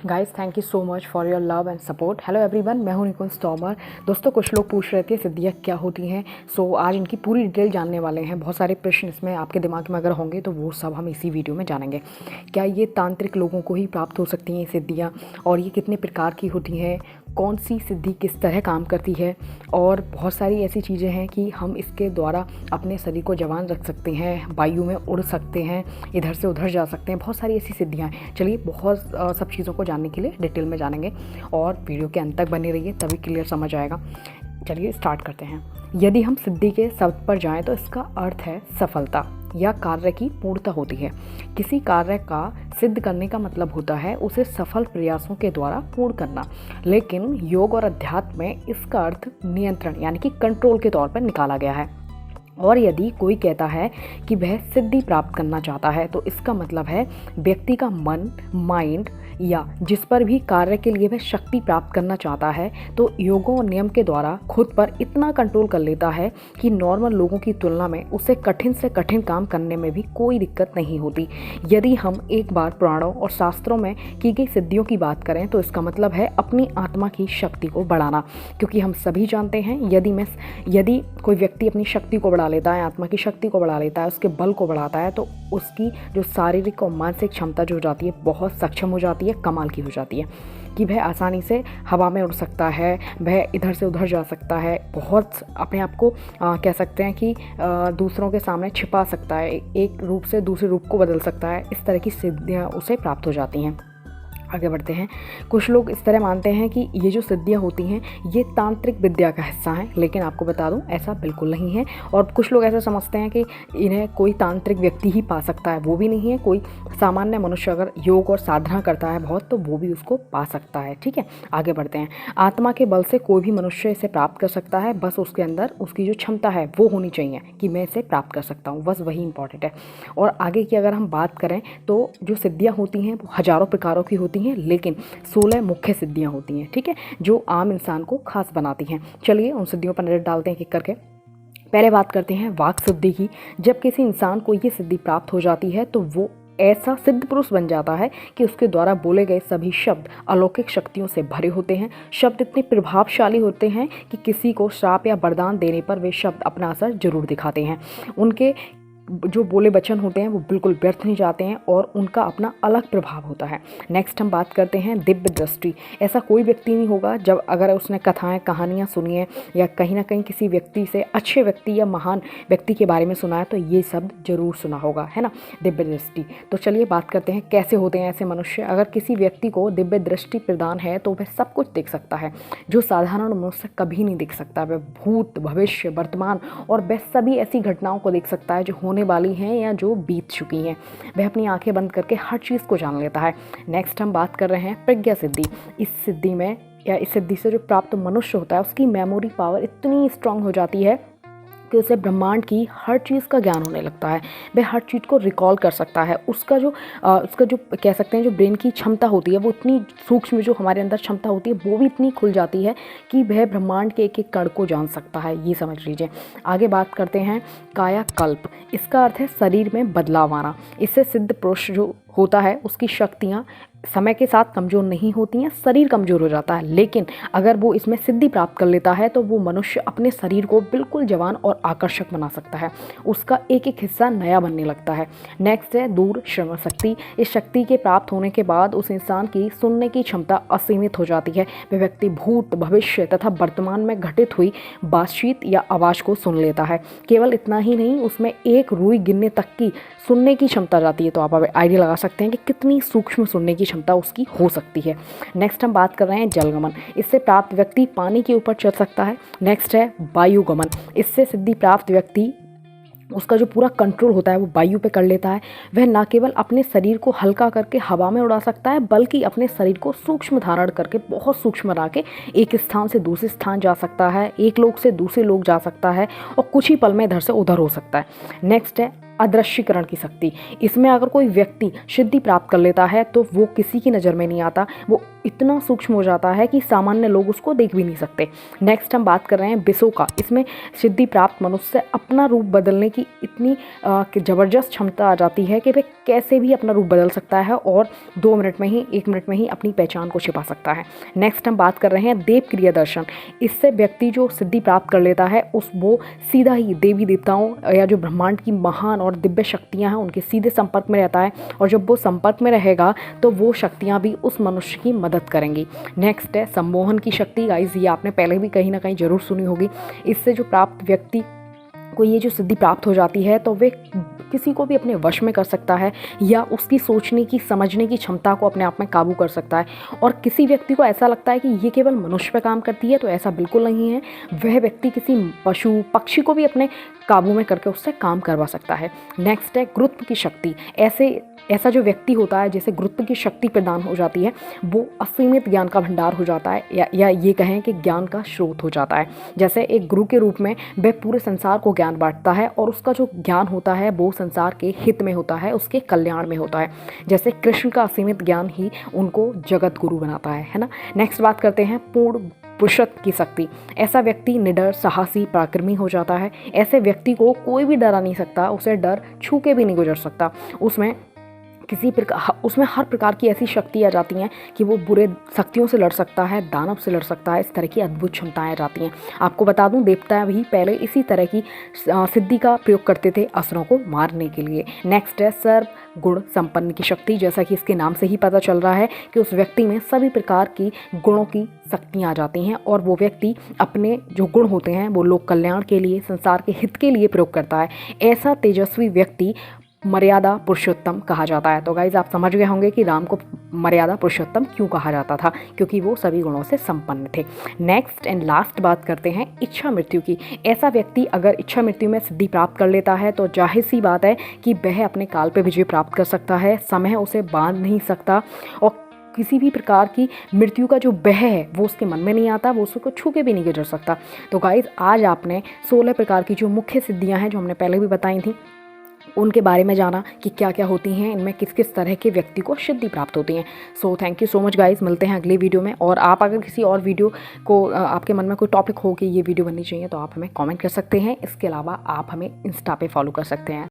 Guys thank you so much for your love and support. Hello everyone, मैं हूं निकुंज तोमर। दोस्तों, कुछ लोग पूछ रहे थे सिद्धियाँ क्या होती हैं। आज इनकी पूरी डिटेल जानने वाले हैं। बहुत सारे प्रश्न इसमें आपके दिमाग में अगर होंगे तो वो सब हम इसी वीडियो में जानेंगे। क्या ये तांत्रिक लोगों को ही प्राप्त हो सकती हैं सिद्धियाँ, और ये कितने प्रकार की होती हैं, कौन सी सिद्धि किस तरह काम करती है, और बहुत सारी ऐसी चीज़ें हैं कि हम इसके द्वारा अपने शरीर को जवान रख सकते हैं, वायु में उड़ सकते हैं, इधर से उधर जा सकते हैं। बहुत सारी ऐसी सिद्धियाँ हैं। चलिए बहुत सब चीज़ों को जानने के लिए डिटेल में जानेंगे और वीडियो के अंत तक बने रहिए, तभी क्लियर समझ आएगा। चलिए स्टार्ट करते हैं। यदि हम सिद्धि के शब्द पर जाएं तो इसका अर्थ है सफलता या कार्य की पूर्णता होती है। किसी कार्य का सिद्ध करने का मतलब होता है उसे सफल प्रयासों के द्वारा पूर्ण करना। लेकिन योग और अध्यात्म में इसका अर्थ नियंत्रण यानी कि कंट्रोल के तौर पर निकाला गया है। और यदि कोई कहता है कि वह सिद्धि प्राप्त करना चाहता है तो इसका मतलब है व्यक्ति का मन, माइंड या जिस पर भी कार्य के लिए वह शक्ति प्राप्त करना चाहता है तो योगों और नियम के द्वारा खुद पर इतना कंट्रोल कर लेता है कि नॉर्मल लोगों की तुलना में उसे कठिन से कठिन काम करने में भी कोई दिक्कत नहीं होती। यदि हम एक बार पुराणों और शास्त्रों में की गई सिद्धियों की बात करें तो इसका मतलब है अपनी आत्मा की शक्ति को बढ़ाना। क्योंकि हम सभी जानते हैं यदि कोई व्यक्ति अपनी शक्ति को बढ़ा लेता है, आत्मा की शक्ति को बढ़ा लेता है, उसके बल को बढ़ाता है, तो उसकी जो शारीरिक और मानसिक क्षमता जो हो जाती है बहुत सक्षम हो जाती है, कमाल की हो जाती है कि वह आसानी से हवा में उड़ सकता है, वह इधर से उधर जा सकता है, बहुत अपने आप को कह सकते हैं कि दूसरों के सामने छिपा सकता है, एक रूप से दूसरे रूप को बदल सकता है। इस तरह की सिद्धियाँ उसे प्राप्त हो जाती हैं। आगे बढ़ते हैं। कुछ लोग इस तरह मानते हैं कि ये जो सिद्धियाँ होती हैं ये तांत्रिक विद्या का हिस्सा हैं, लेकिन आपको बता दूं ऐसा बिल्कुल नहीं है। और कुछ लोग ऐसा समझते हैं कि इन्हें कोई तांत्रिक व्यक्ति ही पा सकता है, वो भी नहीं है। कोई सामान्य मनुष्य अगर योग और साधना करता है बहुत तो वो भी उसको पा सकता है। ठीक है, आगे बढ़ते हैं। आत्मा के बल से कोई भी मनुष्य इसे प्राप्त कर सकता है, बस उसके अंदर उसकी जो क्षमता है वो होनी चाहिए कि मैं इसे प्राप्त कर सकता हूँ, बस वही इंपॉर्टेंट है। और आगे की अगर हम बात करें तो जो सिद्धियाँ होती हैं वो हज़ारों प्रकारों की होती हैं, लेकिन 16 मुख्य सिद्धियां होती हैं, ठीक है, जो आम इंसान को खास बनाती हैं। चलिए उन सिद्धियों पर नजर डालते हैं एक करके। पहले बात करते हैं वाक सिद्धि की। जब किसी इंसान को ये सिद्धि प्राप्त हो जाती है तो वो ऐसा सिद्ध पुरुष बन जाता है कि उसके द्वारा बोले गए सभी शब्द अलौकिक शक्तियों से भरे होते हैं। शब्द इतने प्रभावशाली होते हैं कि किसी को श्राप या वरदान देने पर वे शब्द अपना असर जरूर दिखाते हैं। उनके जो बोले वचन होते हैं वो बिल्कुल व्यर्थ नहीं जाते हैं और उनका अपना अलग प्रभाव होता है। नेक्स्ट हम बात करते हैं दिव्य दृष्टि। ऐसा कोई व्यक्ति नहीं होगा जब अगर उसने कथाएं कहानियां सुनी है या कहीं ना कहीं किसी व्यक्ति से, अच्छे व्यक्ति या महान व्यक्ति के बारे में सुना है तो ये शब्द जरूर सुना होगा, है ना, दिव्य दृष्टि। तो चलिए बात करते हैं कैसे होते हैं ऐसे मनुष्य। अगर किसी व्यक्ति को दिव्य दृष्टि प्रदान है तो वह सब कुछ देख सकता है जो साधारण मनुष्य कभी नहीं देख सकता। वह भूत, भविष्य, वर्तमान और वह सभी ऐसी घटनाओं को देख सकता है जो होने वाली हैं या जो बीत चुकी हैं। वह अपनी आंखें बंद करके हर चीज़ को जान लेता है। नेक्स्ट हम बात कर रहे हैं प्रज्ञा सिद्धि। इस सिद्धि से जो प्राप्त मनुष्य होता है उसकी मेमोरी पावर इतनी स्ट्रांग हो जाती है कि उसे ब्रह्मांड की हर चीज़ का ज्ञान होने लगता है। वह हर चीज़ को रिकॉल कर सकता है। उसका जो कह सकते हैं जो ब्रेन की क्षमता होती है वो इतनी सूक्ष्म, जो हमारे अंदर क्षमता होती है वो भी इतनी खुल जाती है कि वह ब्रह्मांड के एक एक कण को जान सकता है, ये समझ लीजिए। आगे बात करते हैं कायाकल्प। इसका अर्थ है शरीर में बदलाव आना। इससे सिद्ध पुरुष जो होता है उसकी शक्तियाँ समय के साथ कमज़ोर नहीं होती हैं, शरीर कमज़ोर हो जाता है, लेकिन अगर वो इसमें सिद्धि प्राप्त कर लेता है तो वो मनुष्य अपने शरीर को बिल्कुल जवान और आकर्षक बना सकता है। उसका एक एक हिस्सा नया बनने लगता है। नेक्स्ट है दूर श्रवण शक्ति। इस शक्ति के प्राप्त होने के बाद उस इंसान की सुनने की क्षमता असीमित हो जाती है। वह व्यक्ति भूत, भविष्य तथा वर्तमान में घटित हुई बातचीत या आवाज़ को सुन लेता है। केवल इतना ही नहीं, उसमें एक रुई गिनने तक की सुनने की क्षमता जाती है। तो आप आइडिया लगा सकते हैं कि कितनी सूक्ष्म सुनने की क्षमता उसकी हो सकती है। नेक्स्ट हम बात कर रहे हैं जलगमन। इससे प्राप्त व्यक्ति पानी के ऊपर चल सकता है। नेक्स्ट है वायुगमन। इससे सिद्धि प्राप्त व्यक्ति उसका जो पूरा कंट्रोल होता है वो वायु पे कर लेता है। वह न केवल अपने शरीर को हल्का करके हवा में उड़ा सकता है बल्कि अपने शरीर को सूक्ष्म धारण करके बहुत सूक्ष्म बना के एक स्थान से दूसरे स्थान जा सकता है, एक लोक से दूसरे लोक जा सकता है और कुछ ही पल में इधर से उधर हो सकता है। नेक्स्ट है अदृश्यकरण की शक्ति। इसमें अगर कोई व्यक्ति सिद्धि प्राप्त कर लेता है तो वो किसी की नज़र में नहीं आता, वो इतना सूक्ष्म हो जाता है कि सामान्य लोग उसको देख भी नहीं सकते। नेक्स्ट हम बात कर रहे हैं बिसो का। इसमें सिद्धि प्राप्त मनुष्य अपना रूप बदलने की इतनी ज़बरदस्त क्षमता आ जाती है कि वह कैसे भी अपना रूप बदल सकता है और 2 मिनट में ही 1 मिनट में ही अपनी पहचान को छिपा सकता है। नेक्स्ट हम बात कर रहे हैं देव क्रिया दर्शन। इससे व्यक्ति जो सिद्धि प्राप्त कर लेता है वो सीधा ही देवी देवताओं या जो ब्रह्मांड की महान और दिव्य शक्तियाँ हैं उनके सीधे संपर्क में रहता है, और जब वो संपर्क में रहेगा तो वो शक्तियाँ भी उस मनुष्य की मदद करेंगी। नेक्स्ट है सम्मोहन की शक्ति। गाइस ये आपने पहले भी कहीं ना कहीं ज़रूर सुनी होगी। इससे जो प्राप्त व्यक्ति को ये जो सिद्धि प्राप्त हो जाती है तो वे किसी को भी अपने वश में कर सकता है या उसकी सोचने की समझने की क्षमता को अपने आप में काबू कर सकता है। और किसी व्यक्ति को ऐसा लगता है कि ये केवल मनुष्य पे काम करती है, तो ऐसा बिल्कुल नहीं है। वह व्यक्ति किसी पशु पक्षी को भी अपने काबू में करके उससे काम करवा सकता है। नेक्स्ट है गुरुत्व की शक्ति। ऐसा जो व्यक्ति होता है जैसे गुरुत्व की शक्ति प्रदान हो जाती है, वो असीमित ज्ञान का भंडार हो जाता है या ये कहें कि ज्ञान का स्रोत हो जाता है। जैसे एक गुरु के रूप में वह पूरे संसार को ज्ञान बांटता है और उसका जो ज्ञान होता है वो संसार के हित में होता है, उसके कल्याण में होता है। जैसे कृष्ण का असीमित ज्ञान ही उनको जगत गुरु बनाता है ना। नेक्स्ट बात करते हैं पूर्ण पुरुषत्व की शक्ति। ऐसा व्यक्ति निडर, साहसी, पराक्रमी हो जाता है। ऐसे व्यक्ति को कोई भी डरा नहीं सकता, उसे डर छू के भी नहीं गुजर सकता। उसमें हर प्रकार की ऐसी शक्ति आ जाती हैं कि वो बुरे शक्तियों से लड़ सकता है, दानव से लड़ सकता है। इस तरह की अद्भुत क्षमताएं आ जाती हैं। आपको बता दूं देवता भी पहले इसी तरह की सिद्धि का प्रयोग करते थे असुरों को मारने के लिए। नेक्स्ट है सर्व गुण संपन्न की शक्ति। जैसा कि इसके नाम से ही पता चल रहा है कि उस व्यक्ति में सभी प्रकार की गुणों की शक्तियाँ आ जाती हैं और वो व्यक्ति अपने जो गुण होते हैं वो लोक कल्याण के लिए, संसार के हित के लिए प्रयोग करता है। ऐसा तेजस्वी व्यक्ति मर्यादा पुरुषोत्तम कहा जाता है। तो गाइज आप समझ गए होंगे कि राम को मर्यादा पुरुषोत्तम क्यों कहा जाता था, क्योंकि वो सभी गुणों से संपन्न थे। नेक्स्ट एंड लास्ट बात करते हैं इच्छा मृत्यु की। ऐसा व्यक्ति अगर इच्छा मृत्यु में सिद्धि प्राप्त कर लेता है तो जाहिर सी बात है कि वह अपने काल पे विजय प्राप्त कर सकता है। समय उसे बांध नहीं सकता और किसी भी प्रकार की मृत्यु का जो भय है वो उसके मन में नहीं आता, वो उसको छू के भी नहीं गुजर सकता। तो गाइज आज आपने 16 प्रकार की जो मुख्य सिद्धियाँ हैं जो हमने पहले भी बताई थी उनके बारे में जाना कि क्या क्या होती हैं, इनमें किस किस तरह के व्यक्ति को सिद्धि प्राप्त होती हैं। So thank you so much guys, मिलते हैं अगली वीडियो में। और आप अगर किसी और वीडियो को आपके मन में कोई टॉपिक हो कि ये वीडियो बननी चाहिए तो आप हमें कमेंट कर सकते हैं। इसके अलावा आप हमें इंस्टा पे फॉलो कर सकते हैं।